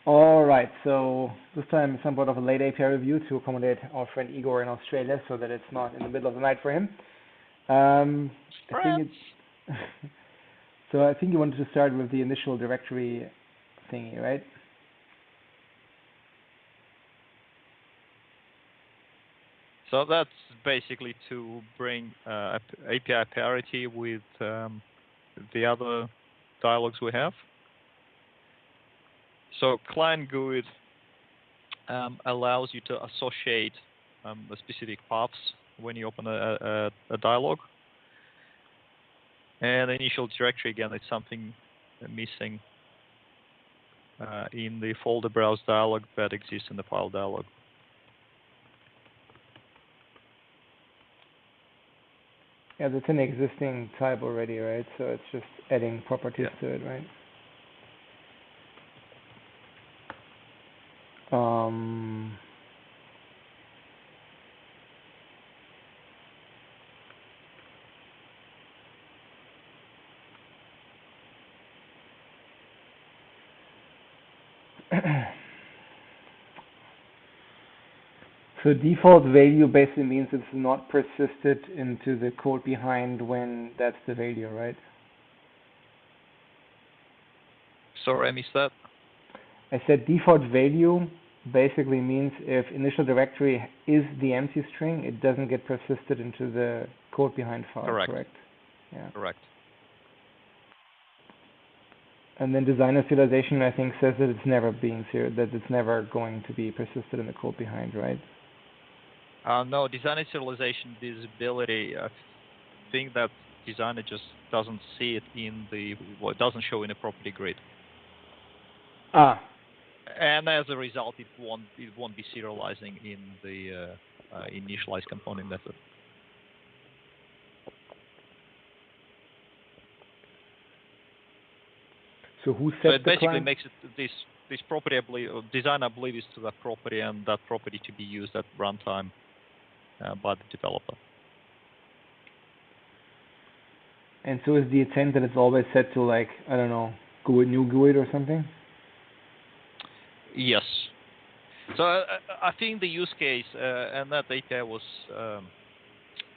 All right, so this time somewhat of a late API review to accommodate our friend Igor in Australia so that it's not in the middle of the night for him. I think Perhaps. it, so I think you wanted to start with the initial directory thingy, right? So that's basically to bring API parity with the other dialogues we have. So client GUID allows you to associate the specific paths when you open a dialog. And the initial directory, again, is something missing in the folder browse dialog that exists in the file dialog. Yeah, that's an existing type already, right? So it's just adding properties to it, right? So default value basically means it's not persisted into the code behind when that's the value, right? Sorry, I missed that. I said default value basically means if initial directory is the empty string, it doesn't get persisted into the code behind file, correct? Yeah. Correct. And then design serialization, I think, says that it's never going to be persisted in the code behind, right? No, designer serialization visibility. I think that designer just doesn't see it in it doesn't show in a property grid. And as a result, it won't be serializing in the initialize component method. So who sets so it the basically client? makes it this property, I believe, designer, I believe, is to that property, and that property to be used at runtime by the developer. And so is the intent that it's always set to, like, I don't know, GUID, new GUID or something? Yes. So I think the use case, and that API was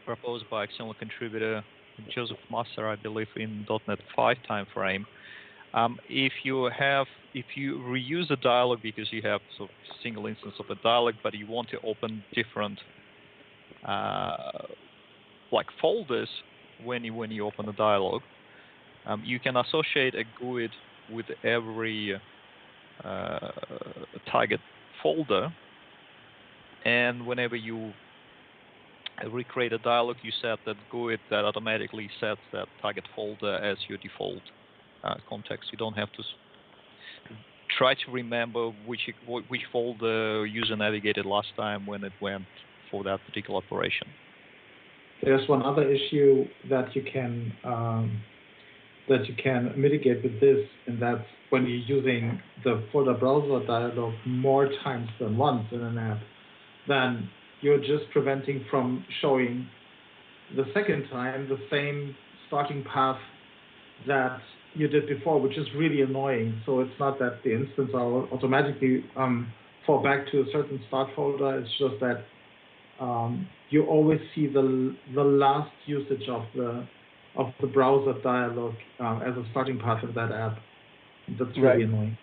proposed by external contributor Joseph Masser, I believe, in .NET 5 timeframe. If you reuse a dialog because you have sort of single instance of a dialog, but you want to open different like folders when you open a dialog, you can associate a GUID with every target folder, and whenever you recreate a dialog, you set that GUID that automatically sets that target folder as your default context. You don't have to try to remember which folder user navigated last time when it went for that particular operation. There's one other issue that you can mitigate with this, and that's when you're using the folder browser dialog more times than once in an app, then you're just preventing from showing the second time the same starting path that you did before, which is really annoying. So it's not that the instance will automatically fall back to a certain start folder. It's just that you always see the last usage of the browser dialog as a starting path of that app. That's really annoying.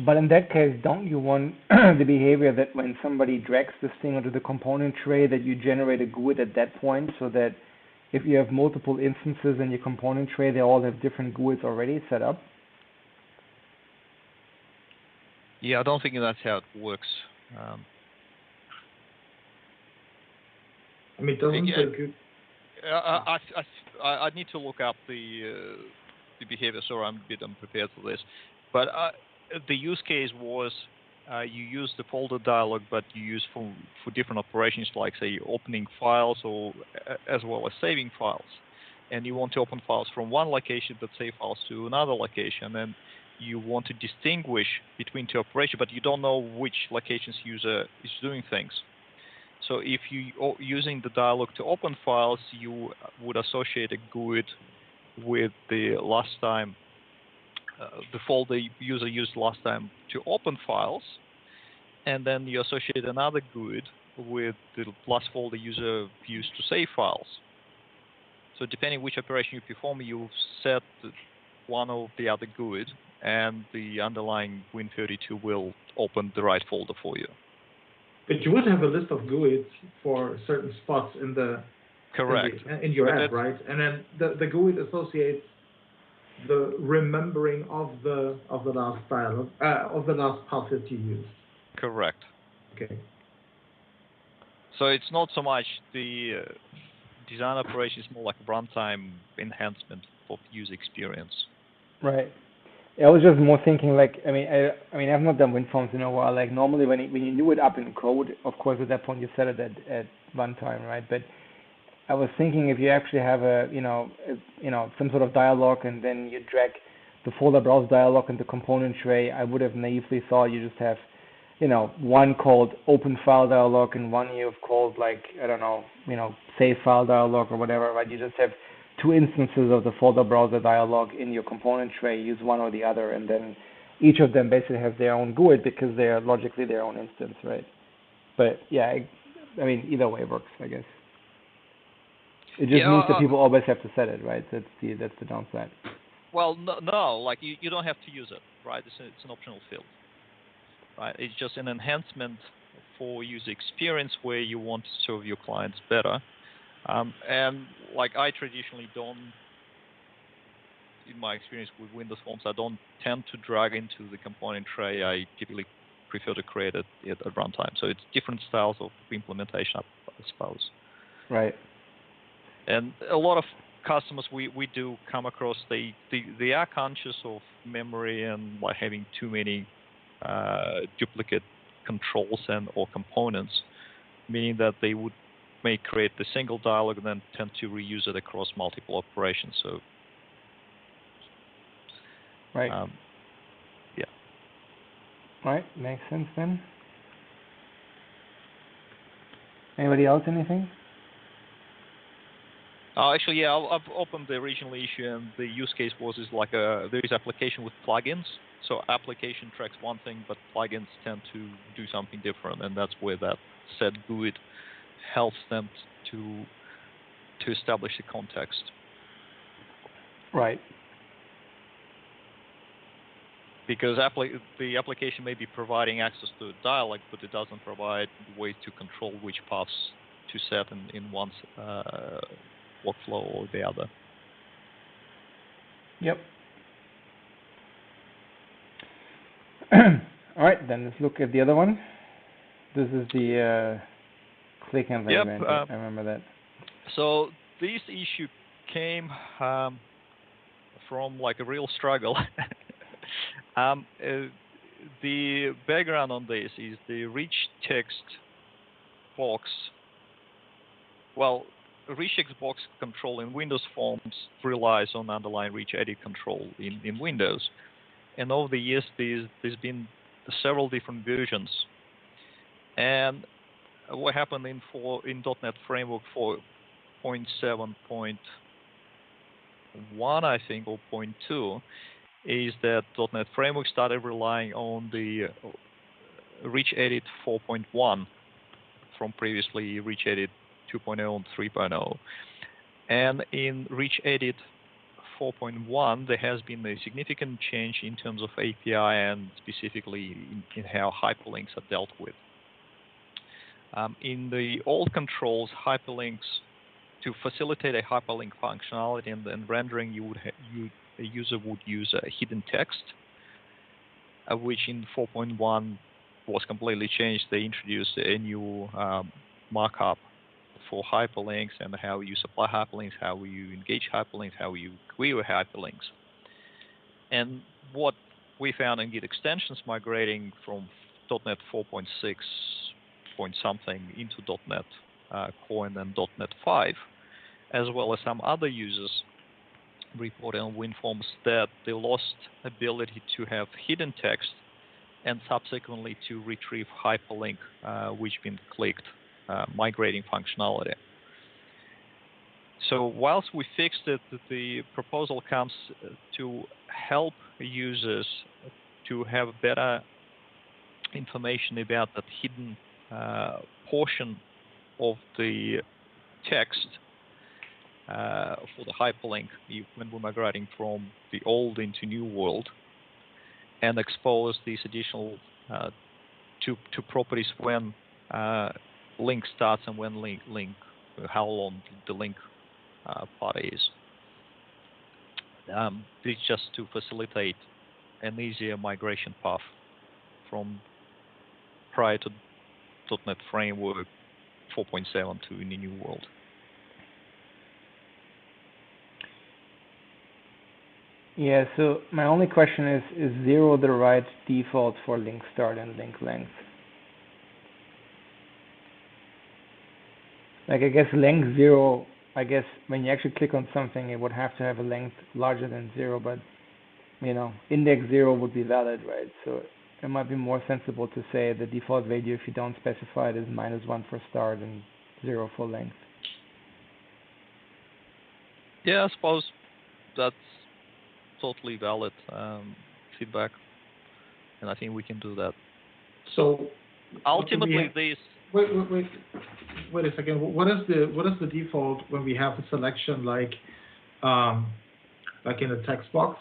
But in that case, don't you want the behavior that when somebody drags this thing onto the component tray, that you generate a GUID at that point, so that if you have multiple instances in your component tray, they all have different GUIDs already set up? Yeah, I don't think that's how it works. I mean, doesn't I need to look up the behavior. Sorry, I'm a bit unprepared for this. But the use case was you use the folder dialog, but you use for different operations, like say opening files or as well as saving files. And you want to open files from one location but save files to another location, and you want to distinguish between two operations, but you don't know which locations user is doing things. So if you using the dialog to open files, you would associate a GUID with the last time the folder user used last time to open files, and then you associate another GUID with the last folder user used to save files. So depending which operation you perform, you set one or the other GUID, and the underlying Win32 will open the right folder for you. But you would have a list of GUIDs for certain spots in the Correct. in your app, right? And then the GUID associates the remembering of the last dialog of the last path that you used. Correct. Okay. So it's not so much the design operation, is more like runtime enhancement of user experience. Right. I was just more thinking like, I mean, I've not done WinForms in a while. Like normally when you do it up in code, of course at that point you set it at runtime, right? But I was thinking if you actually have some sort of dialog and then you drag the folder browse dialog into component tray, I would have naively thought you just have, one called open file dialog and one you've called like, I don't know, save file dialog or whatever, right? You just have two instances of the folder browser dialog in your component tray, use one or the other, and then each of them basically have their own GUID because they are logically their own instance, right? But yeah, I mean, either way works, I guess. It just means that people always have to set it, right? That's the downside. Well, no, like you don't have to use it, right? It's an optional field, right? It's just an enhancement for user experience where you want to serve your clients better. And like I traditionally don't, in my experience with Windows Forms, I don't tend to drag into the component tray. I typically prefer to create it at runtime. So it's different styles of implementation, I suppose. Right. And a lot of customers we do come across, they are conscious of memory and like having too many duplicate controls or components, meaning that they may create the single dialog and then tend to reuse it across multiple operations. So, right. Yeah. Right, makes sense then. Anybody else, anything? Actually, yeah, I've opened the original issue, and the use case is like there is application with plugins. So application tracks one thing, but plugins tend to do something different, and that's where that set GUID helps them to establish the context. Right. Because the application may be providing access to a dialog, but it doesn't provide ways to control which paths to set in one's workflow or the other. Yep. All right, then let's look at the other one. This is the click environment. Yep, I remember that. So this issue came from like a real struggle. The background on this is the rich text box. Well, rich text box control in Windows Forms relies on underlying rich edit control in Windows. And over the years, there's been several different versions. And what happened in .NET Framework 4.7.1, I think, or 0.2, is that .NET Framework started relying on the Rich Edit 4.1 from previously Rich Edit 2.0 and 3.0. And in Rich Edit 4.1, there has been a significant change in terms of API and specifically in how hyperlinks are dealt with. In the old controls, hyperlinks, to facilitate a hyperlink functionality and rendering, a user would use a hidden text, which in 4.1 was completely changed. They introduced a new markup for hyperlinks and how you supply hyperlinks, how you engage hyperlinks, how you query hyperlinks. And what we found in Git extensions migrating from .NET 4.6 point something into .NET Core and then .NET 5, as well as some other users reported on WinForms that they lost ability to have hidden text and subsequently to retrieve hyperlink which been clicked, migrating functionality. So whilst we fixed it, the proposal comes to help users to have better information about that hidden portion of the text for the hyperlink when we're migrating from the old into new world, and expose these additional two properties when link starts and when link how long the link part is. This just to facilitate an easier migration path from prior to .NET Framework 4.7 to the new world. Yeah, so my only question is 0 the right default for link start and link length? Like, I guess length 0, I guess when you actually click on something, it would have to have a length larger than 0, but, you know, index 0 would be valid, right? So it might be more sensible to say the default value, if you don't specify it, is -1 for start and 0 for length. Yeah, I suppose that's totally valid feedback, and I think we can do that. So ultimately, these. Wait a second. What is the default when we have a selection like in a text box?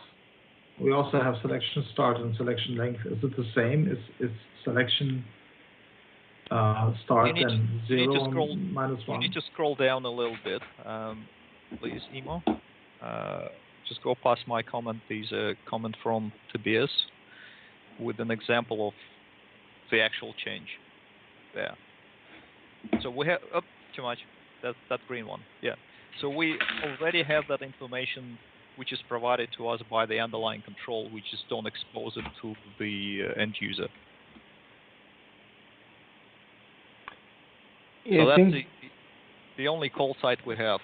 We also have selection start and selection length. Is it the same? Is selection start and 0 and -1? You need to scroll down a little bit, please, Emo. Just go past my comment. There's a comment from Tobias with an example of the actual change there. So we have too much. That green one. Yeah. So we already have that information, which is provided to us by the underlying control. We just don't expose it to the end user. Yeah, so that's the only call site we have.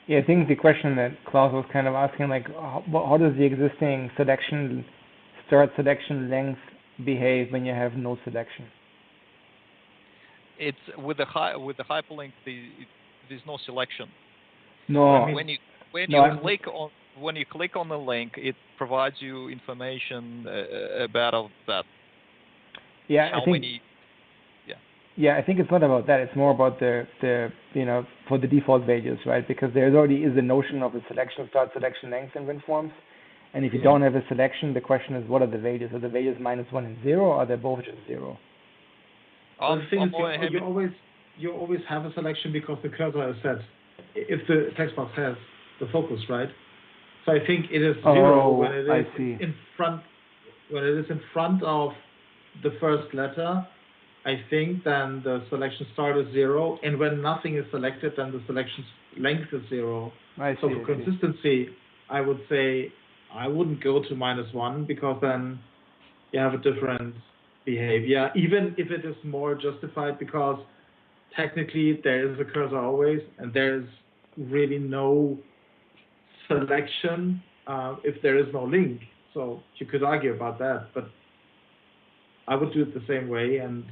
Yeah, I think the question that Klaus was kind of asking, like, how does the existing selection start selection length behave when you have no selection? It's with the hyperlink. There's no selection. No. When you click on the link, it provides you information about that. Yeah, how many. Yeah, I think it's not about that. It's more about the for the default values, right? Because there already is a notion of a selection start, selection length in WinForms. And if you don't have a selection, the question is, what are the values? Are the values -1 and 0, or are they both just 0? The thing is, you always have a selection because the cursor is set. If the text box has the focus, right? So I think it is 0 when it is in front. When it is in front of the first letter, I think then the selection start is 0, and when nothing is selected, then the selection length is 0. So for consistency, I would say I wouldn't go to -1 because then you have a different behavior, even if it is more justified because technically there is a cursor always, and there is really no selection if there is no link. So you could argue about that, but I would do it the same way and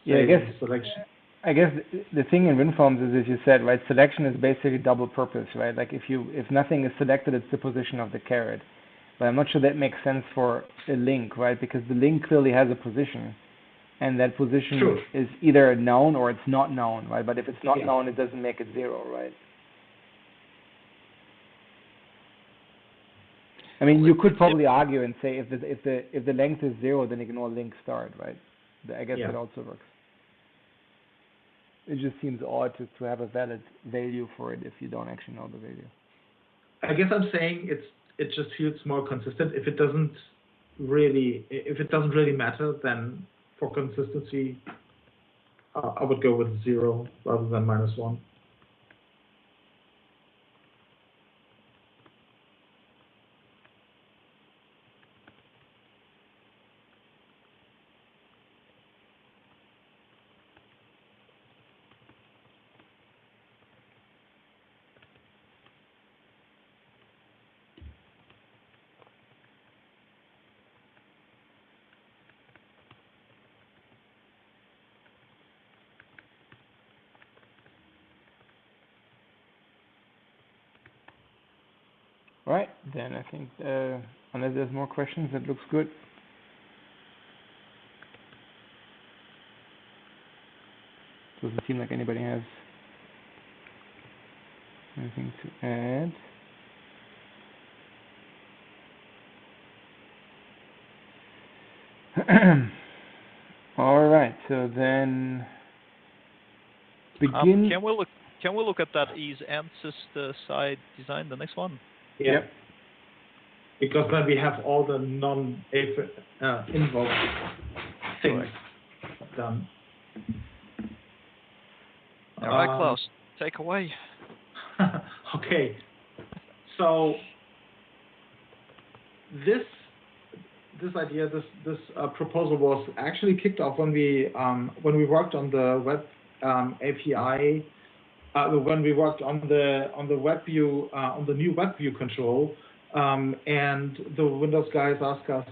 I guess selection. I guess the thing in WinForms is, as you said, right, selection is basically double purpose, right? Like if nothing is selected, it's the position of the caret. But I'm not sure that makes sense for a link, right? Because the link clearly has a position, and that position is either known or it's not known, right? But if it's not known, it doesn't make it 0, right? I mean, you could probably argue and say if the length is 0, then ignore link start, right? I guess that also works. It just seems odd to have a valid value for it if you don't actually know the value. I guess I'm saying it just feels more consistent. If it doesn't really matter, then for consistency, I would go with 0 rather than -1. All right, then I think unless there's more questions, that looks good. Doesn't seem like anybody has anything to add. All right, so then begin. Can we look at that is ancestor side design, the next one? Yeah. Yep. Because then we have all the non-invoke things done. All right, Klaus, take away. Okay. So this idea, this proposal was actually kicked off when we worked on the web API. When we worked on the web view on the new web view control, and the Windows guys asked us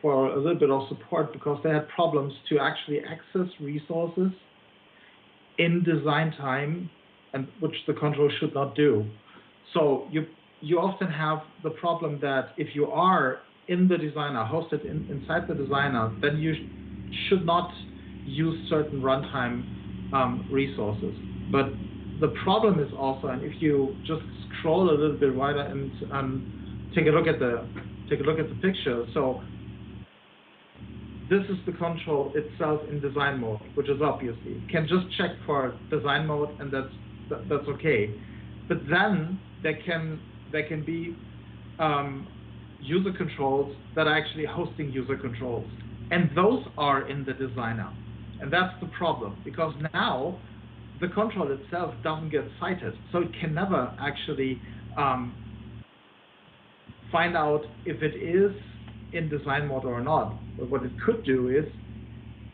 for a little bit of support because they had problems to actually access resources in design time, and which the control should not do. So you often have the problem that if you are in the designer, hosted inside the designer, then you should not use certain runtime resources. But the problem is also, and if you just scroll a little bit wider and take a look at the picture. So this is the control itself in design mode, which is obviously you can just check for design mode, and that's okay. But then there can be user controls that are actually hosting user controls, and those are in the designer, and that's the problem, because now the control itself doesn't get cited, so it can never actually find out if it is in design mode or not. But what it could do is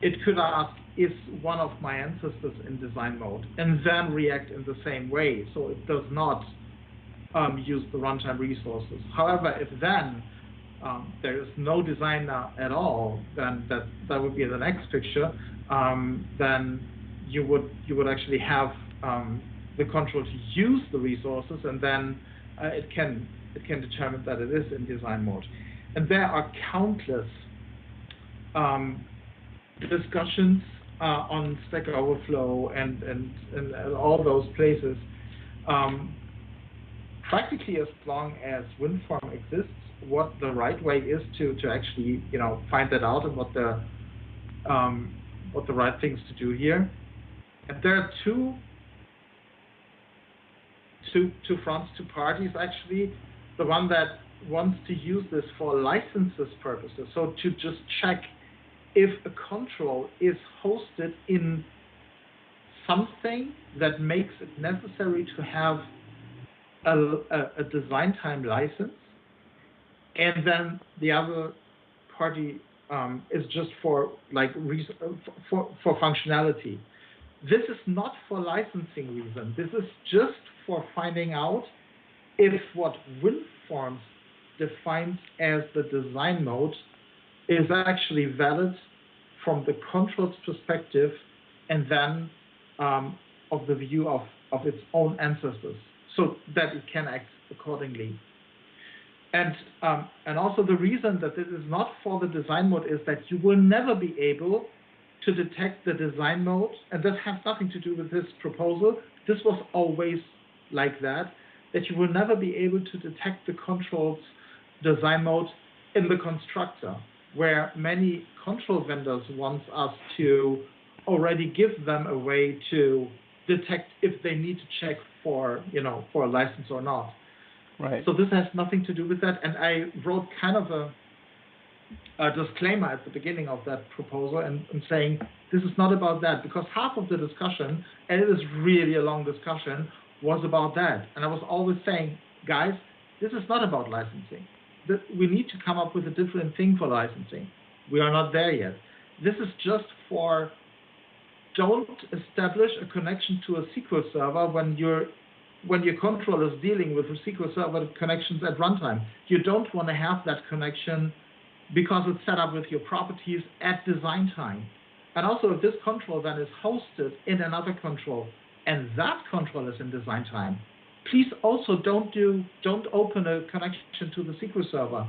it could ask, is one of my ancestors in design mode, and then react in the same way, so it does not use the runtime resources. However, if then there is no designer at all, then that would be the next picture. Then you would actually have the control to use the resources, and then it can determine that it is in design mode. And there are countless discussions on Stack Overflow and all those places. Practically, as long as WinForm exists, what the right way is to actually find that out, and what the right things to do here. And there are two fronts, two parties actually. The one that wants to use this for licenses purposes, so to just check if a control is hosted in something that makes it necessary to have a design time license, and then the other party is just for for functionality. This is not for licensing reason. This is just for finding out if what WinForms defines as the design mode is actually valid from the control's perspective, and then of the view of its own ancestors, so that it can act accordingly. And also the reason that this is not for the design mode is that you will never be able to detect the design mode, and that has nothing to do with this proposal. This was always like that you will never be able to detect the control's design mode in the constructor, where many control vendors want us to already give them a way to detect if they need to check for a license or not. Right. So this has nothing to do with that, and I wrote kind of a disclaimer at the beginning of that proposal and saying this is not about that, because half of the discussion, and it is really a long discussion, was about that. And I was always saying, guys, this is not about licensing. We need to come up with a different thing for licensing. We are not there yet. This is just for, don't establish a connection to a SQL server when your control is dealing with a SQL server connections at runtime. You don't want to have that connection because it's set up with your properties at design time. And also, if this control then is hosted in another control, and that control is in design time, please also don't open a connection to the SQL server.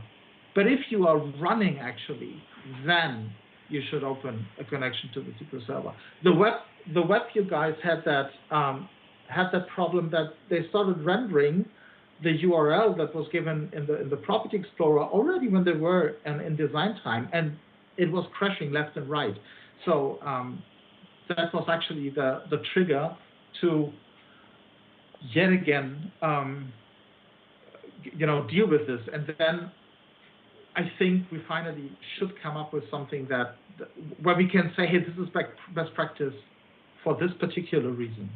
But if you are running actually, then you should open a connection to the SQL server. The web you guys had that problem that they started rendering the URL that was given in the Property Explorer already when they were in design time, and it was crashing left and right. So that was actually the trigger to yet again deal with this. And then I think we finally should come up with something where we can say, hey, this is best practice for this particular reason.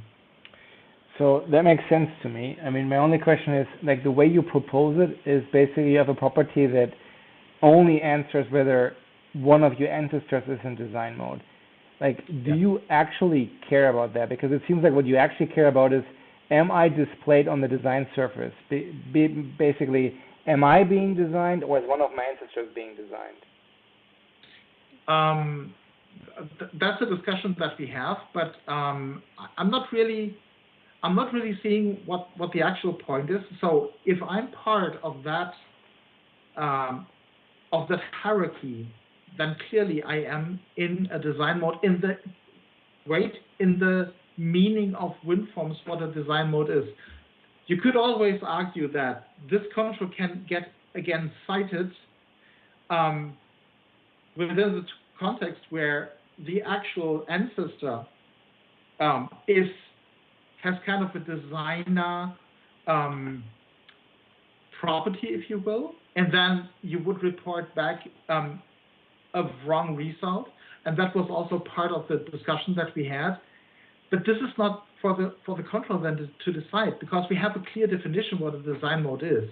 So that makes sense to me. I mean, my only question is, like, the way you propose it is basically you have a property that only answers whether one of your ancestors is in design mode. Like, do you actually care about that? Because it seems like what you actually care about is, am I displayed on the design surface? Basically, am I being designed, or is one of my ancestors being designed? That's a discussion that we have, but I'm not really seeing what the actual point is. So if I'm part of that hierarchy, then clearly I am in a design mode in the meaning of WinForms what a design mode is. You could always argue that this control can get again cited within the context where the actual ancestor has kind of a designer property, if you will, and then you would report back a wrong result, and that was also part of the discussion that we had. But this is not for the control then to decide, because we have a clear definition what a design mode is.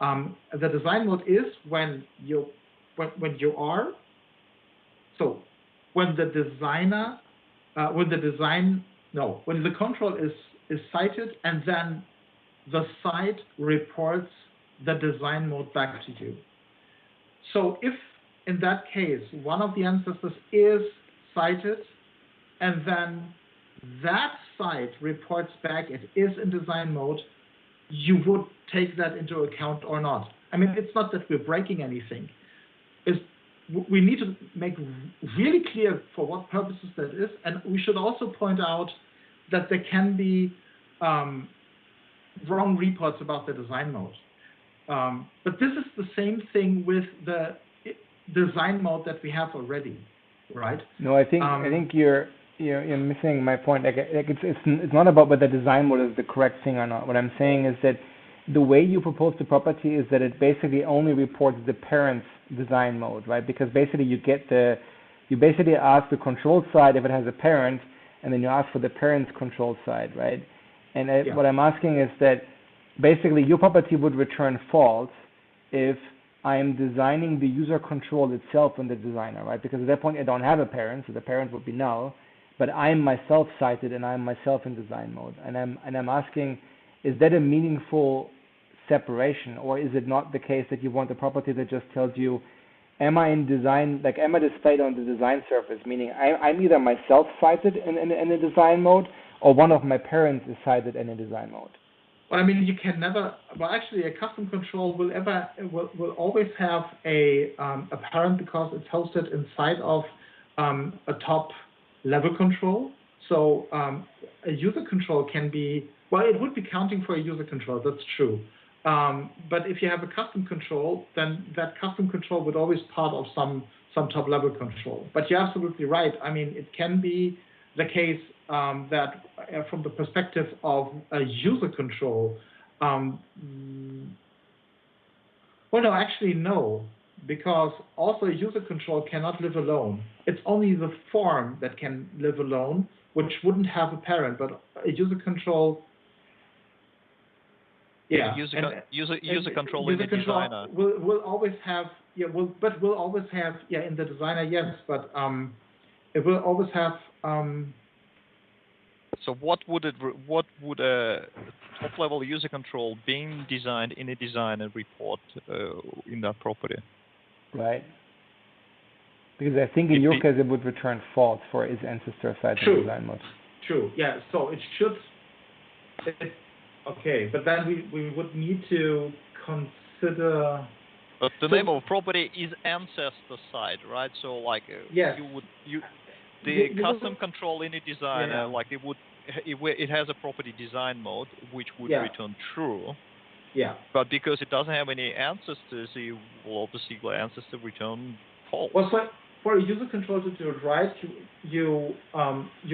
The design mode is when the control is cited, and then the site reports the design mode back to you. So if in that case one of the ancestors is cited, and then that site reports back it is in design mode, you would take that into account or not. I mean, it's not that we're breaking anything. We need to make really clear for what purposes that is, and we should also point out that there can be wrong reports about the design mode. But this is the same thing with the design mode that we have already, right? No, I think you're missing my point. Like it's not about whether design mode is the correct thing or not. What I'm saying is that the way you propose the property is that it basically only reports the parent's design mode, right? Because basically you basically ask the control side if it has a parent, and then you ask for the parent's control side, right? And what I'm asking is that basically your property would return false if I am designing the user control itself in the designer, right? Because at that point I don't have a parent, so the parent would be null, but I'm myself cited and I'm myself in design mode. And I'm asking, is that a meaningful separation, or is it not the case that you want a property that just tells you, am I in design, like am I displayed on the design surface, meaning I'm either myself cited in a design mode, or one of my parents is cited in a design mode? Well, I mean, you can never. Well, actually, a custom control will always have a parent because it's hosted inside of a top level control. So a user control can be, well, it would be counting for a user control. That's true. But if you have a custom control, then that custom control would always part of some top level control. But you're absolutely right. I mean, it can be the case that from the perspective of a user control, well, no, actually no, because also a user control cannot live alone. It's only the form that can live alone, which wouldn't have a parent, but a user control. Yeah, user control in the designer will always have will always have in the designer, yes, but it will always have. So what would a top level user control being designed in a designer report in that property? Right. Because I think in your case it would return false for its ancestor side in design mode. True. Yeah. So it should. Okay, but then we would need to consider. But the So name of property is ancestor side, right? So like yes, the you custom would, control in a designer, yeah, like it has a property design mode which would yeah, return true, yeah. but because it doesn't have any ancestors, it will obviously ancestor return false. Well, for a user control to do it right, you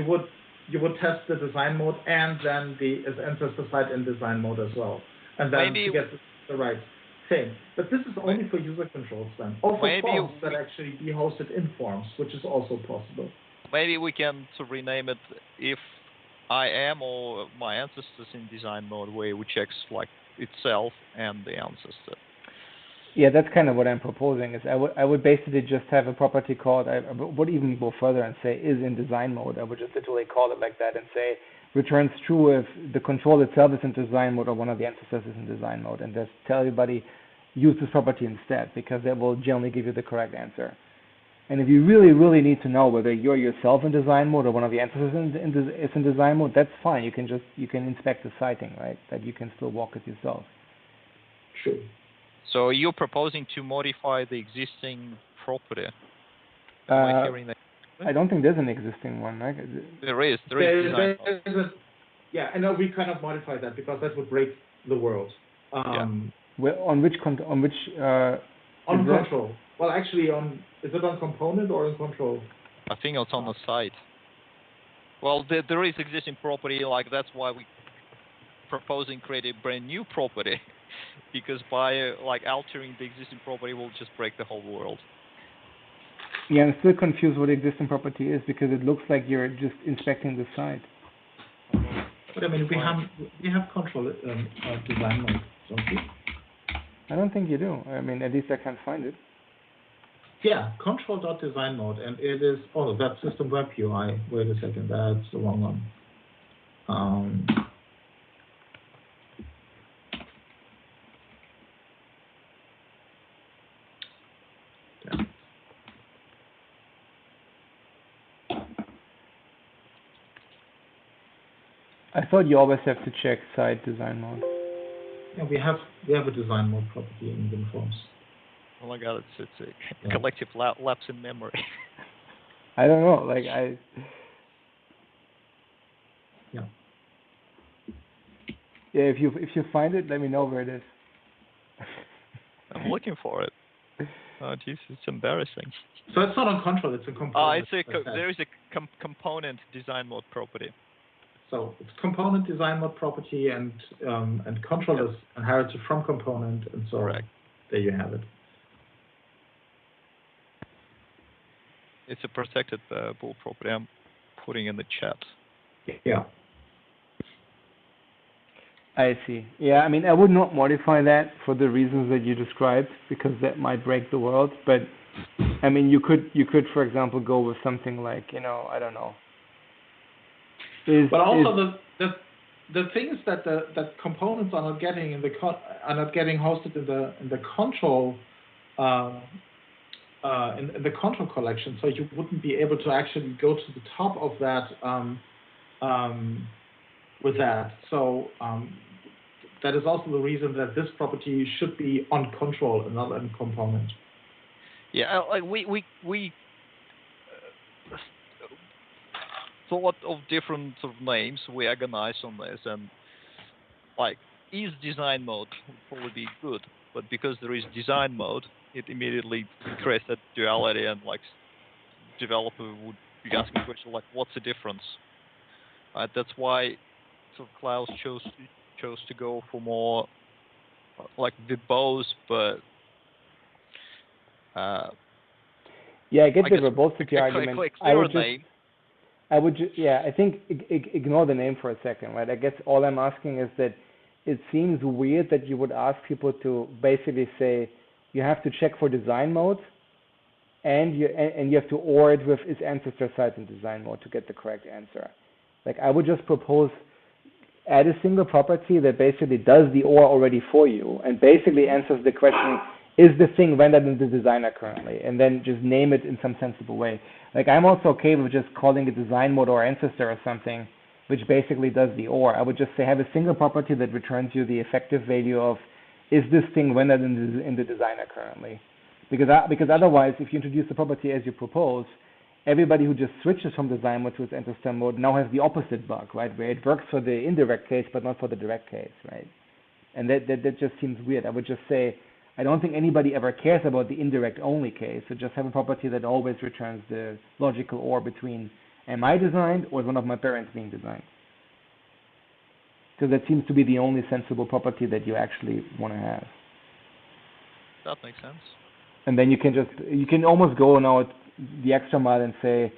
would test the design mode and then the ancestor side in design mode as well, and then Maybe to get the right thing. But this is only for user controls then, or for maybe forms that actually be hosted in forms, which is also possible. maybe we can rename it if I am or my ancestors in design mode, where we checks like itself and the ancestor. Yeah, that's kind of what I'm proposing. Is I would basically just have a property called. I would even go further and say is in design mode. I would just literally call it like that and say returns true if the control itself is in design mode or one of the ancestors is in design mode, and just tell everybody use this property instead because that will generally give you the correct answer. And if you really, really need to know whether you're yourself in design mode or one of the ancestors is in design mode, that's fine. You can inspect the citing, right? That you can still walk it yourself. True. So you're proposing to modify the existing property? Am I hearing that? I don't think there's an existing one, right? There is design mode. Yeah, I know we kind of modified that because that would break the world. On which on control. Well, actually, is it on component or in control? I think it's on the site. Well, there is existing property, like that's why we proposing create a brand new property, because by like altering the existing property will just break the whole world. Yeah, I'm still confused what existing property is because it looks like you're just inspecting the site. But I mean, we have control design mode, don't we? I don't think you do. I mean, at least I can't find it. Yeah, control.design mode, and it is, that's system web UI. Wait a second, that's the wrong one. Yeah. I thought you always have to check site design mode. Yeah, we have a design mode property in WinForms. Oh my god, it's a collective lapse in memory. I don't know, Yeah, if you find it, let me know where it is. I'm looking for it. Oh jeez, it's embarrassing. So it's not on control, it's a component. There is a component design mode property. So it's component design mode property, and control is inherited from component, and so correct. There you have it. It's a protected bool property. I'm putting in the chat. Yeah. I see. Yeah, I mean, I would not modify that for the reasons that you described because that might break the world. But I mean, you could, for example, go with something like, I don't know. But also the things that components are not getting hosted in the control in the control collection, so you wouldn't be able to actually go to the top of that with that. So that is also the reason that this property should be on control and not on component. Yeah, like we thought of different sort of names. We agonized on this, and like is design mode would probably be good, but because there is design mode, it immediately creates that duality, and like developer would be asking the question like, what's the difference? That's why sort of Klaus chose to go for more like verbose, but yeah, I get the verbosity argument. I think ignore the name for a second, right? I guess all I'm asking is that it seems weird that you would ask people to basically say you have to check for design mode, and you have to OR it with its ancestor site in design mode to get the correct answer. Like I would just propose add a single property that basically does the OR already for you and basically answers the question, is the thing rendered in the designer currently? And then just name it in some sensible way. Like I'm also okay with just calling it design mode or ancestor or something which basically does the OR. I would just say have a single property that returns you the effective value of, is this thing rendered in the designer currently? Because otherwise, if you introduce the property as you propose, everybody who just switches from design mode to its enter STEM mode now has the opposite bug, right? Where it works for the indirect case, but not for the direct case, right? And that just seems weird. I would just say, I don't think anybody ever cares about the indirect only case. So just have a property that always returns the logical OR between am I designed or is one of my parents being designed? Because that seems to be the only sensible property that you actually want to have. That makes sense. And then you can almost go now the extra mile and say,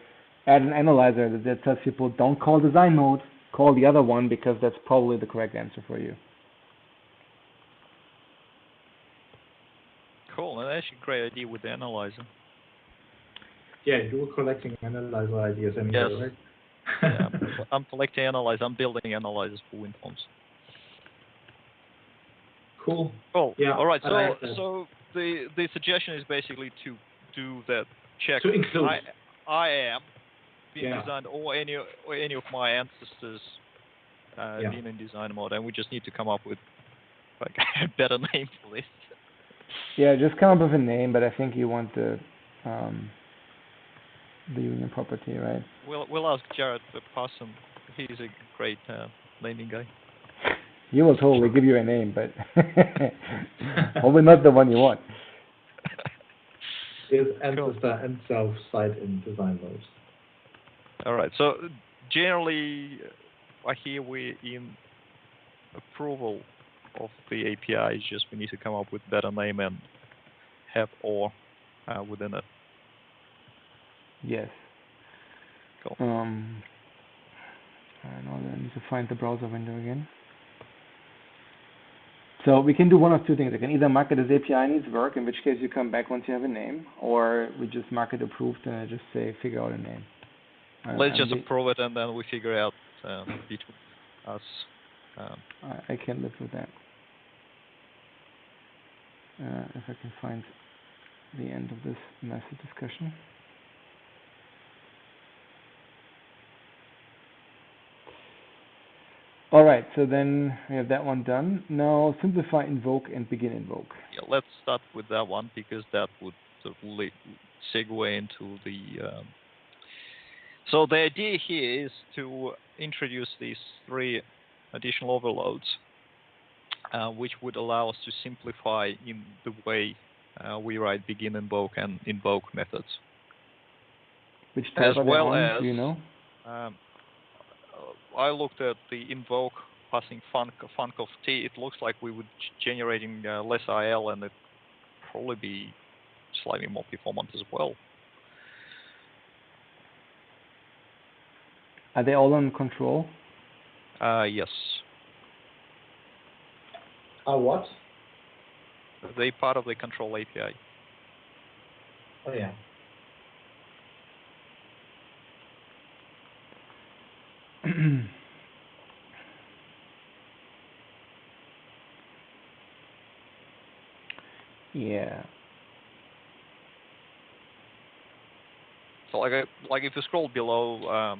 add an analyzer that tells people don't call design mode, call the other one because that's probably the correct answer for you. Cool, and that's a great idea with the analyzer. Yeah, you were collecting analyzer ideas anyway, Yes. right? Yeah, I'm collecting analyzers. I'm building analyzers for wind farms. Cool. Cool. Yeah. All right. I like that. So the suggestion is basically to do that check. To include. I am being Yeah. designed, or any of my ancestors being in design mode, and we just need to come up with like a better name for this. Yeah, just come up with a name, but I think you want the union property, right? We'll ask Jared to pass him. He's a great naming guy. He will totally give you a name, but probably not the one you want. Is ancestor and self site in design mode. All right. So generally, here we're in approval of the API. It's just we need to come up with better name and have OR within it. Yes. Cool. I need to find the browser window again. So we can do one of two things. I can either mark it as API needs work, in which case you come back once you have a name, or we just mark it approved and I just say figure out a name. Let's just approve it and then we figure out between us. I can live with that. If I can find the end of this massive discussion. All right, so then we have that one done. Now simplify invoke and begin invoke. Yeah, let's start with that one because that would sort of segue into the. So the idea here is to introduce these 3 additional overloads, which would allow us to simplify in the way we write begin invoke and invoke methods. Which type as are well they on? as, do you know? I looked at the invoke passing func of t. It looks like we would generating less IL and it probably be slightly more performant as well. Are they all on control? Yes. What? They part of the control API. Oh yeah. Yeah. So like if you scroll below,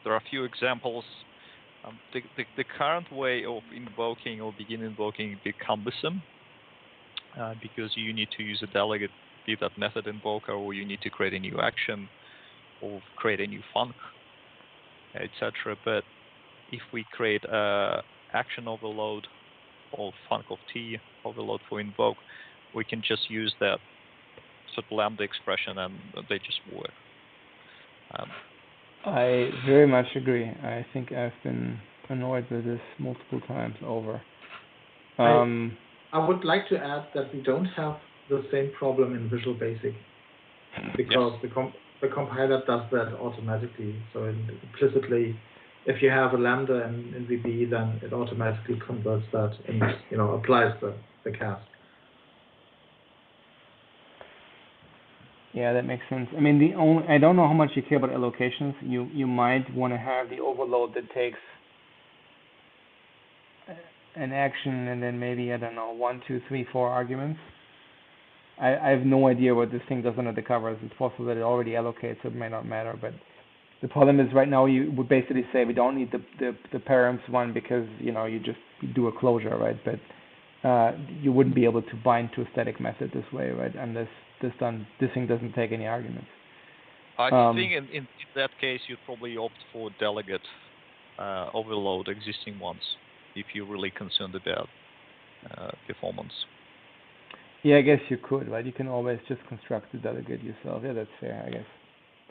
there are a few examples. The current way of invoking or begin invoking is a bit cumbersome because you need to use a delegate, be that method invoker, or you need to create a new action or create a new func, etc. But if we create a action overload or func of t overload for invoke, we can just use that sort of lambda expression and they just work. I very much agree. I think I've been annoyed with this multiple times over. I would like to add that we don't have the same problem in Visual Basic because the compiler does that automatically. So implicitly, if you have a lambda in VB, then it automatically converts that and applies the cast. Yeah, that makes sense. I mean, I don't know how much you care about allocations. You might want to have the overload that takes an action and then maybe, I don't know, 1, 2, 3, 4 arguments. I have no idea what this thing does under the covers. It's possible that it already allocates, so it may not matter. But The problem is right now you would basically say we don't need the params one because you do a closure, right? But you wouldn't be able to bind to a static method this way, right? Unless this thing doesn't take any arguments. I think in that case you'd probably opt for delegate overload existing ones if you're really concerned about performance. Yeah, I guess you could, right? You can always just construct the delegate yourself. Yeah, that's fair, I guess.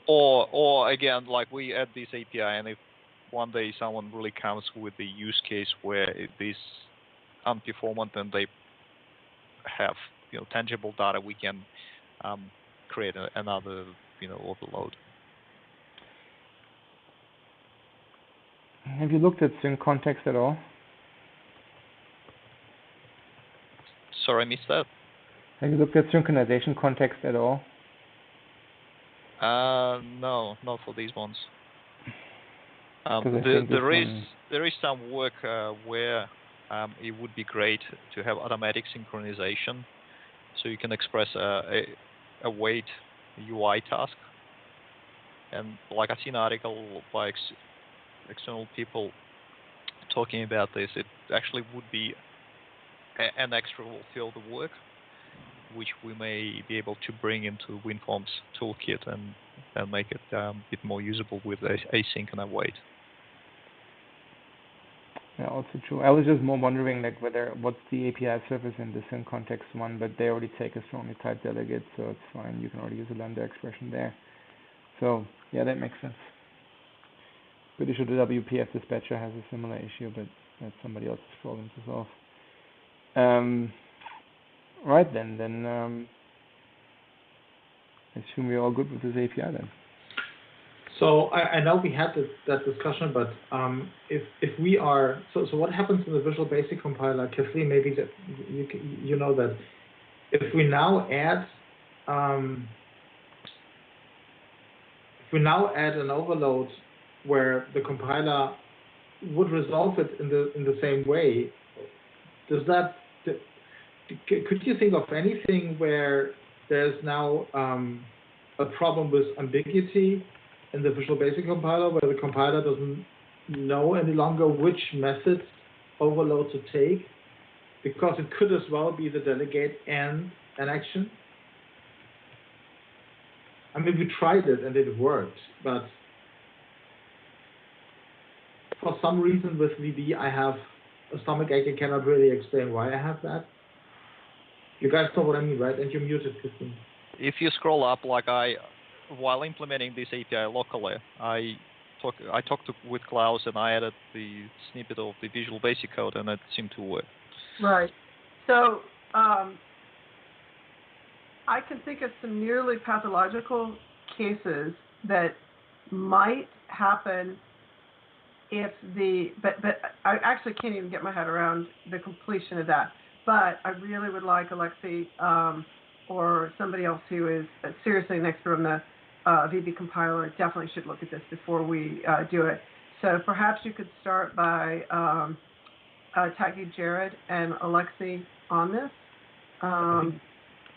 Or again, like we add this API, and if one day someone really comes with a use case where it is unperformant and they have tangible data, we can create another overload. Have you looked at sync context at all? Sorry, I missed that. Have you looked at synchronization context at all? No, not for these ones. There is some work where it would be great to have automatic synchronization, so you can express a wait UI task. And like I've seen an article by external people talking about this, it actually would be an extra field of work, which we may be able to bring into WinForm's toolkit and make it a bit more usable with async and await. Yeah, also true. I was just more wondering what's the API service in the sync context one, but they already take a strongly typed delegate, so it's fine. You can already use a lambda expression there. So yeah, that makes sense. Pretty sure the WPF dispatcher has a similar issue, but that's somebody else's problem to solve. Right then I assume we're all good with this API then. So I know we had that discussion, but if we are so what happens in the Visual Basic compiler, Kathleen, maybe that you know that if we now add an overload where the compiler would resolve it in the same way, could you think of anything where there's now a problem with ambiguity in the Visual Basic compiler, where the compiler doesn't know any longer which method overload to take, because it could as well be the delegate and an action? I mean, we tried it and it worked, but for some reason with VB I have a stomachache. I cannot really explain why I have that. You guys know what I mean, right? And you're muted, Christine. If you scroll up, while implementing this API locally, I talked with Klaus and I added the snippet of the Visual Basic code, and it seemed to work. Right. So I can think of some nearly pathological cases that might happen if but I actually can't even get my head around the completion of that. But I really would like Alexei or somebody else who is seriously an expert on the VB compiler definitely should look at this before we do it. So perhaps you could start by tagging Jared and Alexei on this.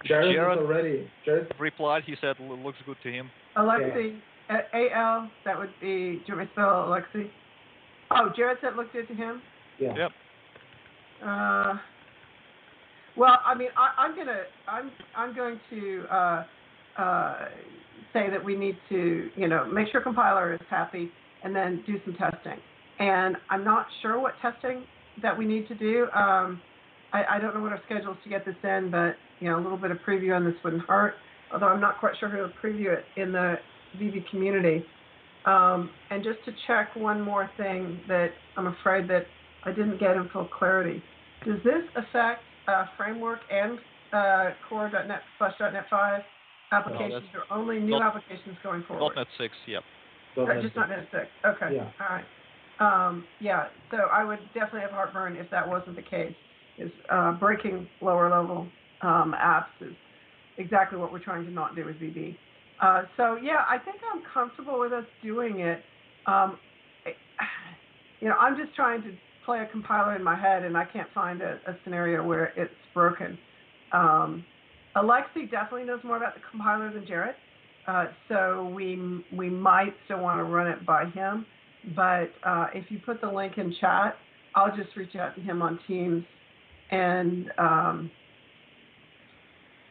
Jared is already. Jared replied. He said looks good to him. Alexei, A-L, that would be, do you want me to spell Alexei? Oh, Jared said it looked good to him? Yeah. Yep. Well, I mean, I'm going to say that we need to, make sure compiler is happy and then do some testing. And I'm not sure what testing that we need to do. I don't know what our schedule is to get this in, but a little bit of preview on this wouldn't hurt. Although I'm not quite sure who to preview it in the VB community. And just to check one more thing that I'm afraid that I didn't get in full clarity. Does this affect framework and core.NET/.NET 5 applications, or only new applications going forward? .NET 6, yep. Just .NET 6. Okay. Yeah. All right. Yeah. So I would definitely have heartburn if that wasn't the case. Is breaking lower level apps is exactly what we're trying to not do with VB. So yeah, I think I'm comfortable with us doing it. I'm just trying to play a compiler in my head, and I can't find a scenario where it's broken. Alexei definitely knows more about the compiler than Jared, So we might still want to run it by him, but if you put the link in chat, I'll just reach out to him on Teams and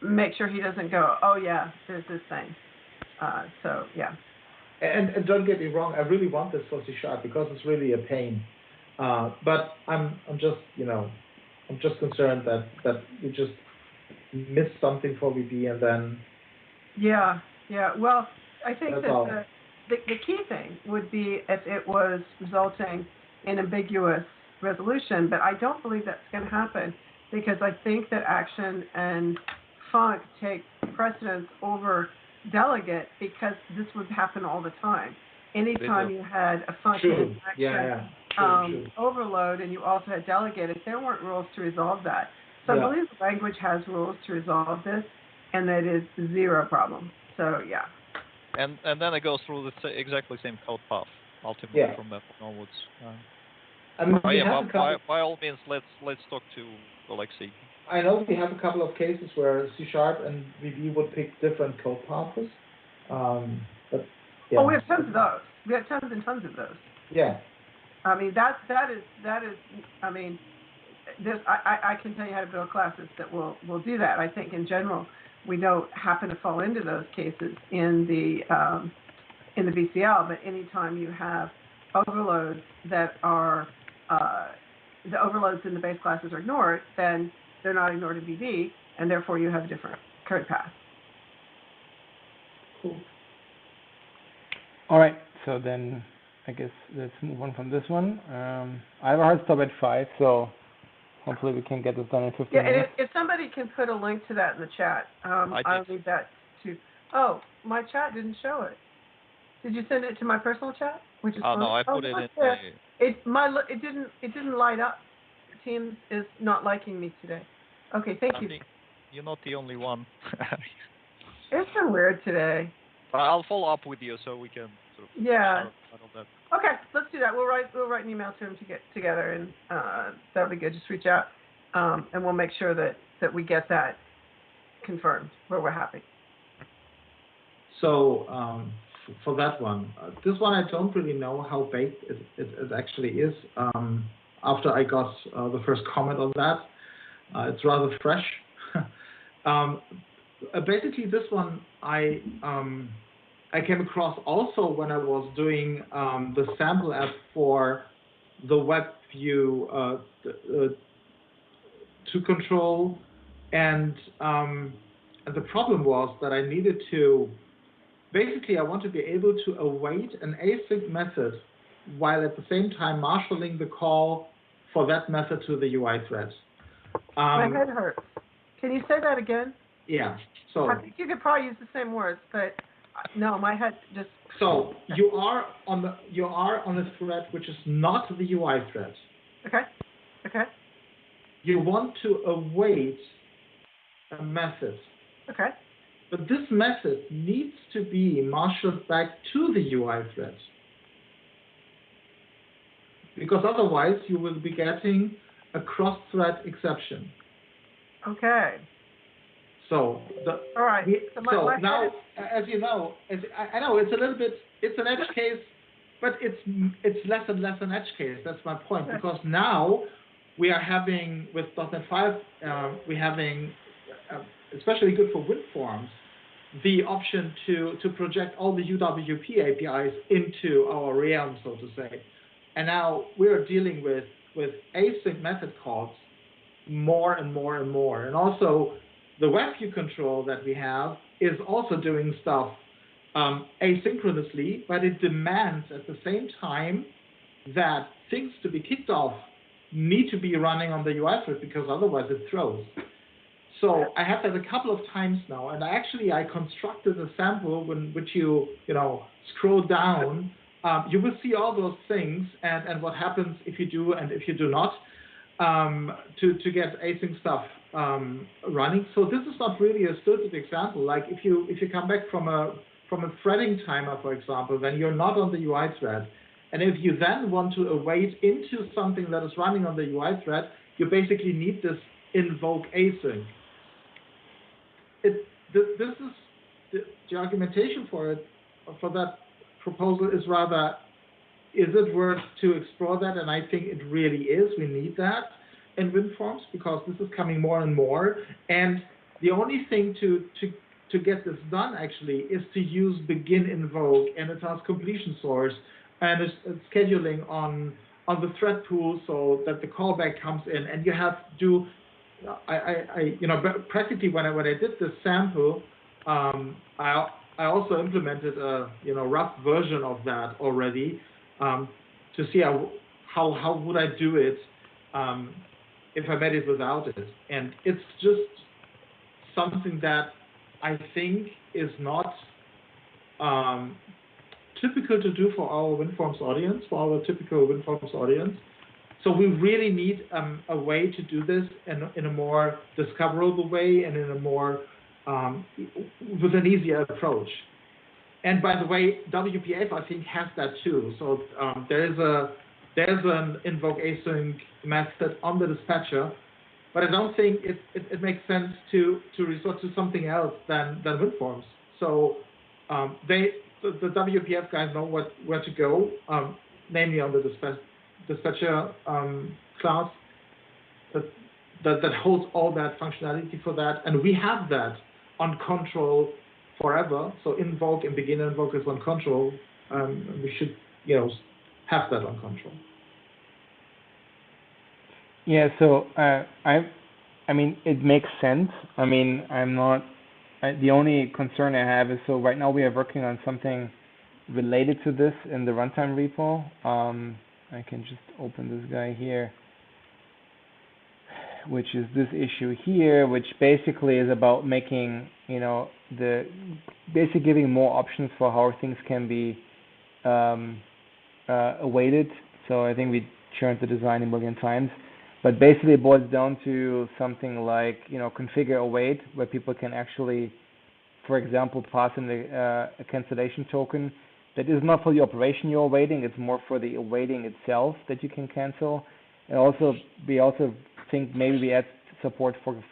make sure he doesn't go, oh yeah, there's this thing. So yeah. And don't get me wrong, I really want this for C# because it's really a pain. But I'm just I'm just concerned that we just miss something for VB and then. Yeah. Well, I think that the key thing would be if it was resulting in ambiguous resolution, but I don't believe that's going to happen because I think that action and func take precedence over delegate because this would happen all the time. Anytime you had a function action true. overload and you also had delegated, there weren't rules to resolve that. So I believe the language has rules to resolve this, and that is zero problem. So yeah. And then it goes through the exactly same code path ultimately from that onwards. By all means, let's talk to Alexei. I know we have a couple of cases where C# and VB would pick different code paths. But yeah. Oh, we have tons of those. We have tons and tons of those. Yeah. I mean that is. I mean, I can tell you how to build classes that will do that. I think in general we don't happen to fall into those cases in the VCL, but anytime you have overloads that are the overloads in the base classes are ignored, then they're not ignored in VB, and therefore you have a different code path. Cool. All right, so then I guess let's move on from this one. I have a hard stop at 5, so hopefully we can get this done in 15 minutes. Yeah, and if somebody can put a link to that in the chat, I'll leave that to. Oh, my chat didn't show it. Did you send it to my personal chat? Which is no, I put it in. It didn't light up. Teams is not liking me today. Okay, thank you. You're not the only one. It's been weird today. I'll follow up with you so we can sort of settle that. Okay, let's do that. We'll write an email to him to get together, and that'll be good. Just reach out, and we'll make sure that we get that confirmed where we're happy. So for that one, this one I don't really know how baked it actually is. After I got the first comment on that, it's rather fresh. Basically, this one I came across also when I was doing the sample app for the web view to control, and the problem was that I needed to. Basically, I want to be able to await an async method while at the same time marshalling the call for that method to the UI thread. My head hurts. Can you say that again? Yeah. So I think you could probably use the same words, but no, my head just. So you are on a thread which is not the UI thread. Okay. You want to await a method. Okay. But this method needs to be marshaled back to the UI thread. Because otherwise you will be getting a cross-thread exception. Okay. So all right. So now, as you know, I know it's a little bit, it's an edge case, but it's less and less an edge case. That's my point. Okay. Because now we are having with .NET 5, we're having, especially good for WinForms, the option to project all the UWP APIs into our realm, so to say. And now we're dealing with async method calls more and more and more. And also the WebView control that we have is also doing stuff asynchronously, but it demands at the same time that things to be kicked off need to be running on the UI thread because otherwise it throws. So I have that a couple of times now, and I constructed a sample which you scroll down. You will see all those things and what happens if you do and if you do not to get async stuff running. So this is not really a stilted example. Like if you come back from a threading timer, for example, then you're not on the UI thread, and if you then want to await into something that is running on the UI thread, you basically need this invoke async. This is the argumentation for that proposal is rather, is it worth to explore that? And I think it really is. We need that in WinForms because this is coming more and more. And the only thing to get this done actually is to use begin invoke, and it has completion source and it's scheduling on the thread pool so that the callback comes in, and you have to practically when I did this sample, I also implemented a rough version of that already to see how would I do it if I made it without it, and it's just something that I think is not typical to do for our WinForms audience, for our typical WinForms audience. So we really need a way to do this in a more discoverable way and in a more with an easier approach. And by the way, WPF I think has that too. So there's an invoke async method on the dispatcher, but I don't think it makes sense to resort to something else than WinForms. So the WPF guys know where to go, namely on the dispatcher class that holds all that functionality for that, and we have that on control forever. So invoke and begin invoke is on control. We should have that on control. Yeah, so I mean, it makes sense. I mean, the only concern I have is, so right now we are working on something related to this in the runtime repo. I can just open this guy here, which is this issue here, which basically is about making, basically giving more options for how things can be awaited. So I think we churned the design a million times. But basically it boils down to something like, configure await, where people can actually, for example, pass in a cancellation token that is not for the operation you're awaiting, it's more for the awaiting itself that you can cancel. And also, we also think maybe we add support for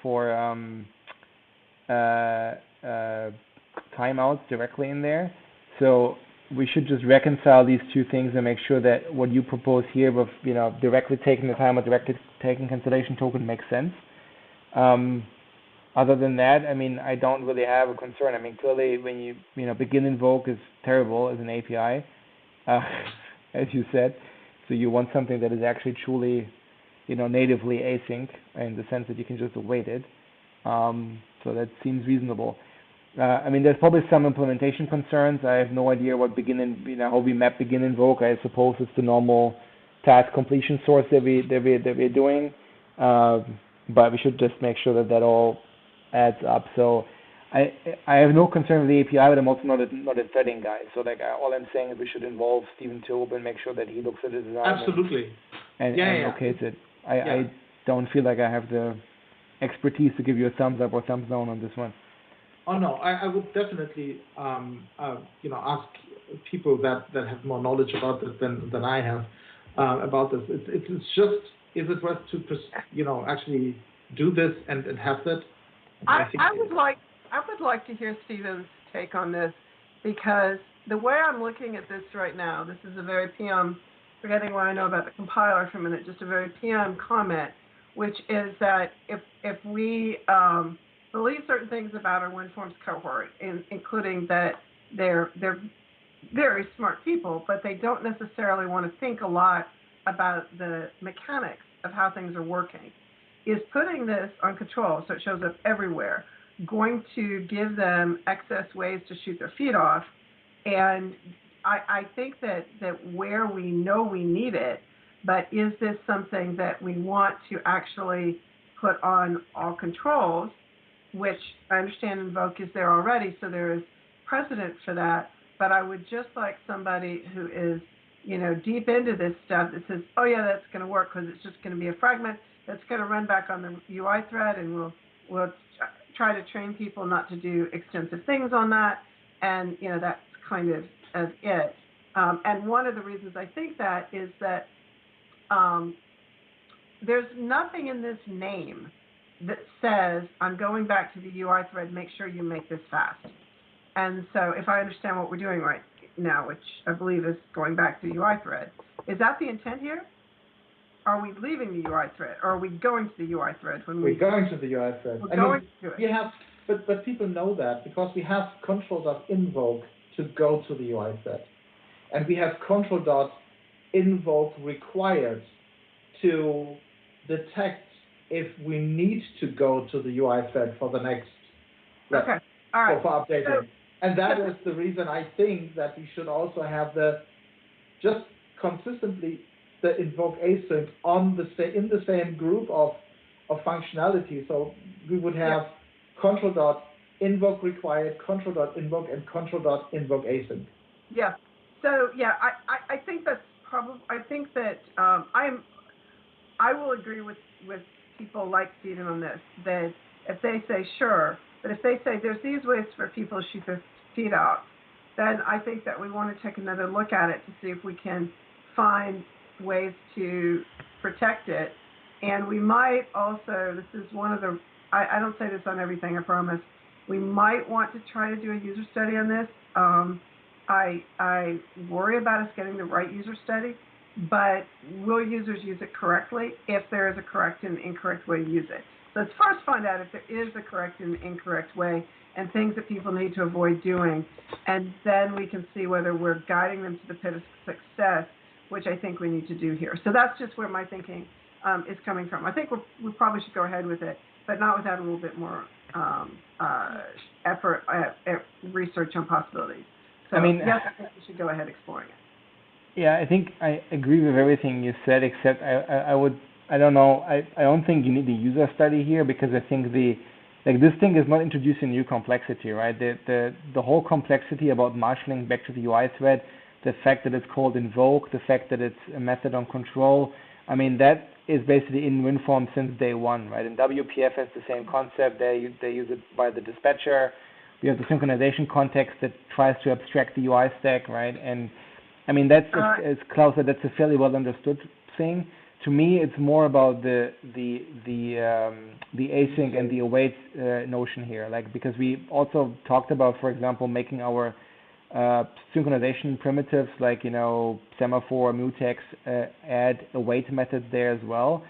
timeouts directly in there. So we should just reconcile these two things and make sure that what you propose here with, directly taking the timeout, directly taking cancellation token makes sense. Other than that, I mean, I don't really have a concern. I mean, clearly when you begin invoke is terrible as an API, as you said. So you want something that is actually truly, natively async in the sense that you can just await it. So that seems reasonable. I mean, there's probably some implementation concerns. I have no idea what how we map begin invoke. I suppose it's the normal task completion source that we're doing. But we should just make sure that all adds up. So I have no concern with the API, but I'm also not a threading guy. So all I'm saying is we should involve Stephen Tobe and make sure that he looks at the design. Absolutely. And okays it. I don't feel like I have the expertise to give you a thumbs up or thumbs down on this one. Oh no, I would definitely ask people that have more knowledge about this than I have about this. It's just, is it worth to actually do this and have that? I would like to hear Stephen's take on this, because the way I'm looking at this right now, this is a very PM, forgetting what I know about the compiler for a minute, just a very PM comment, which is that if we believe certain things about our WinForms cohort, including that they're very smart people, but they don't necessarily want to think a lot about the mechanics of how things are working, is putting this on control so it shows up everywhere going to give them excess ways to shoot their feet off? And I think that where we know we need it, but is this something that we want to actually put on all controls, which I understand invoke is there already, so there is precedent for that. But I would just like somebody who is, deep into this stuff that says, oh yeah, that's going to work because it's just going to be a fragment that's going to run back on the UI thread, and we'll try to train people not to do extensive things on that, and that's kind of it. And one of the reasons I think that is that there's nothing in this name that says, I'm going back to the UI thread, make sure you make this fast. And so if I understand what we're doing right now, which I believe is going back to the UI thread, is that the intent here? Are we leaving the UI thread, or are we going to the UI thread when we're going to the UI thread? We're going to it. We have, but people know that because we have control.invoke to go to the UI thread, and we have control.invoke required to detect if we need to go to the UI thread for the next okay. All right. for updating. And that is the reason I think that we should also have just consistently the invoke async in the same group of functionality. So we would have control.invoke required, control.invoke, and control.invoke async. Yeah. So yeah, I think that's probably. I think that I will agree with people like Stephen on this. That if they say sure, but if they say there's these ways for people to shoot their feet out, then I think that we want to take another look at it to see if we can find ways to protect it. And we might also, this is one of the, I don't say this on everything, I promise, we might want to try to do a user study on this. I worry about us getting the right user study, but will users use it correctly if there is a correct and incorrect way to use it? So let's first find out if there is a correct and incorrect way and things that people need to avoid doing, and then we can see whether we're guiding them to the pit of success, which I think we need to do here. So that's just where my thinking is coming from. I think we probably should go ahead with it, but not without a little bit more effort at research on possibilities. So I mean, yes, I think we should go ahead exploring it. Yeah, I think I agree with everything you said, except I don't know, I don't think you need the user study here, because I think this thing is not introducing new complexity, right? The whole complexity about marshalling back to the UI thread, the fact that it's called invoke, the fact that it's a method on control, I mean, that is basically in WinForm since day one, right? And WPF has the same concept. They use it by the dispatcher. We have the synchronization context that tries to abstract the UI stack, right? And I mean, that's, as Klaus said, that's a fairly well understood thing. To me, it's more about the async and the await notion here, like, because we also talked about, for example, making our synchronization primitives like, semaphore, mutex, add await methods there as well,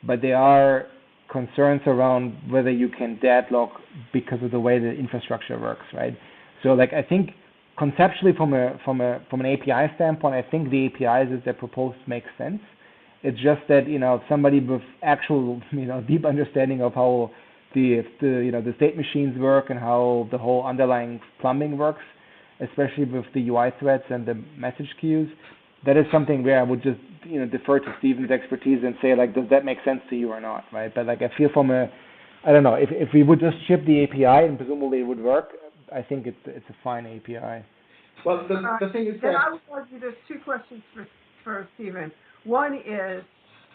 but there are concerns around whether you can deadlock because of the way the infrastructure works, right? So, like, I think conceptually from an API standpoint, I think the APIs as they're proposed make sense. It's just that somebody with actual deep understanding of how the state machines work and how the whole underlying plumbing works, especially with the UI threads and the message queues, that is something where I would just defer to Stephen's expertise and say, like, does that make sense to you or not, right? But like, I feel I don't know, if we would just ship the API and presumably it would work, I think it's a fine API. Well, the thing is that that I would argue there's two questions for Stephen. One is,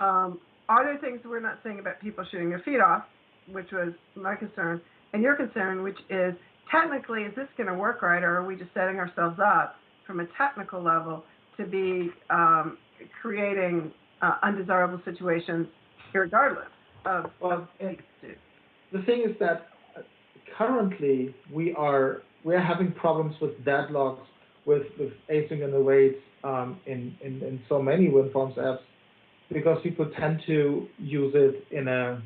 are there things we're not saying about people shooting their feet off, which was my concern, and your concern, which is technically, is this going to work right, or are we just setting ourselves up from a technical level to be creating undesirable situations regardless of the thing is that currently we're having problems with deadlocks with async and await in so many WinForms apps, because people tend to use it in a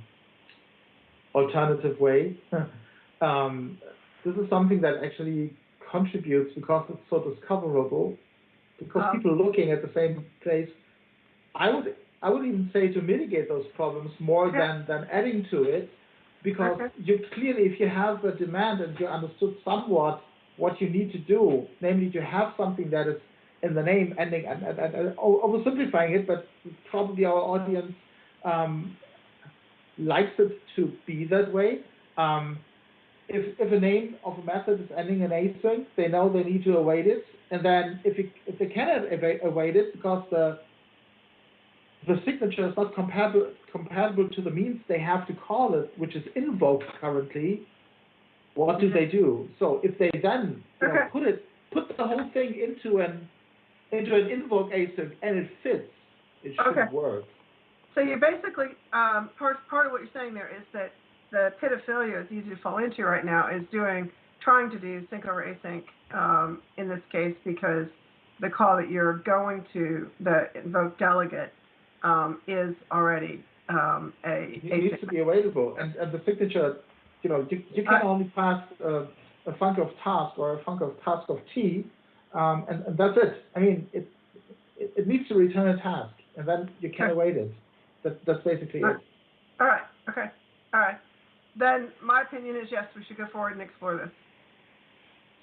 alternative way. This is something that actually contributes, because it's so discoverable, because people are looking at the same place. I would even say to mitigate those problems more than adding to it, because you clearly, if you have a demand and you understood somewhat what you need to do, namely to have something that is in the name ending, and oversimplifying it, but probably our audience likes it to be that way. If a name of a method is ending in async, they know they need to await it, and then if they cannot await it because the signature is not compatible to the means they have to call it, which is invoked currently, what do they do? So if they then put the whole thing into an invoke async and it fits, it should work. So you basically part of what you're saying there is that the pit of failure it's easy to fall into right now is doing trying to do sync over async in this case because the call that you're going to, the invoke delegate, is already It needs to be available, and the signature, you can only pass a func of task or a func of task of t, and that's it. I mean, it needs to return a task, and then you can await it. That's basically it. All right. Okay. All right. Then my opinion is yes, we should go forward and explore this.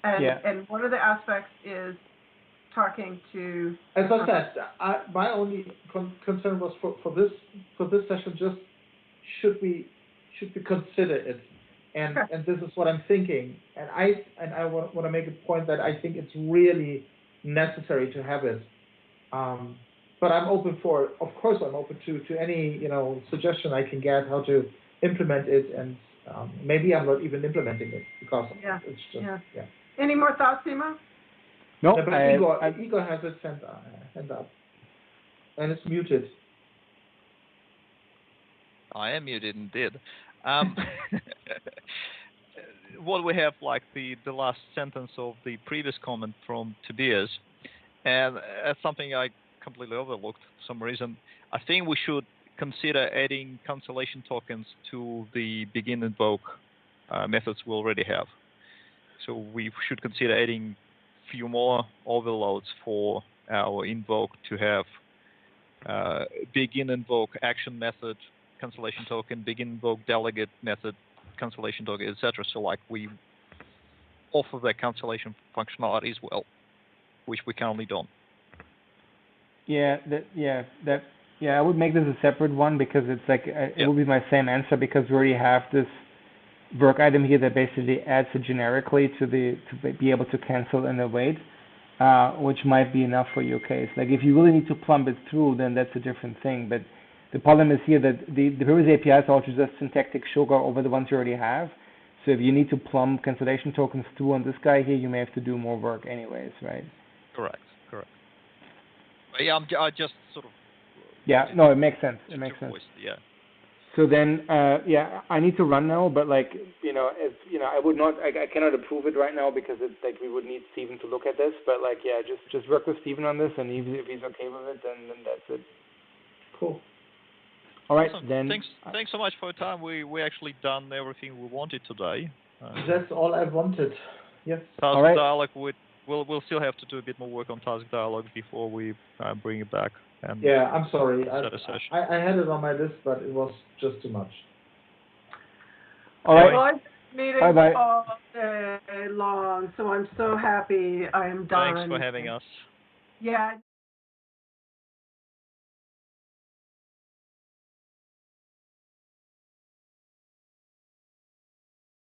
And one of the aspects is talking to. As I said, my only concern was for this session, just should we consider it, and this is what I'm thinking, and I want to make a point that I think it's really necessary to have it, but I'm open of course I'm open to any suggestion I can get how to implement it, and maybe I'm not even implementing it because it's just Any more thoughts, Timo? No, but Igor has his hand up, and it's muted. I am muted indeed. What we have, like the last sentence of the previous comment from Tobias, and that's something I completely overlooked for some reason. I think we should consider adding cancellation tokens to the begin invoke methods we already have. So we should consider adding few more overloads for our invoke to have begin invoke action method cancellation token, begin invoke delegate method cancellation token, etc. So like we offer that cancellation functionality as well, which we currently don't. I would make this a separate one because it's like it will be my same answer because we already have this work item here that basically adds it generically to be able to cancel and await, which might be enough for your case. Like if you really need to plumb it through, then that's a different thing. But the problem is here that the previous APIs are also just syntactic sugar over the ones you already have. So if you need to plumb cancellation tokens through on this guy here, you may have to do more work anyways, right? Correct. But yeah, I just sort of. Yeah, no, it makes sense. It makes sense. Yeah. So then, I need to run now, but I would not, I cannot approve it right now because it's like we would need Steven to look at this, but just work with Steven on this, and if he's okay with it, then that's it. Cool. All right, awesome. then. Thanks so much for your time. We actually done everything we wanted today. That's all I wanted. Yes. Task dialog, we'll still have to do a bit more work on task dialog before we bring it back. And I'm sorry. I had it on my list, but it was just too much. All right. Well, I've been meeting all day long, so I'm so happy I am done. Thanks for having us. Yeah.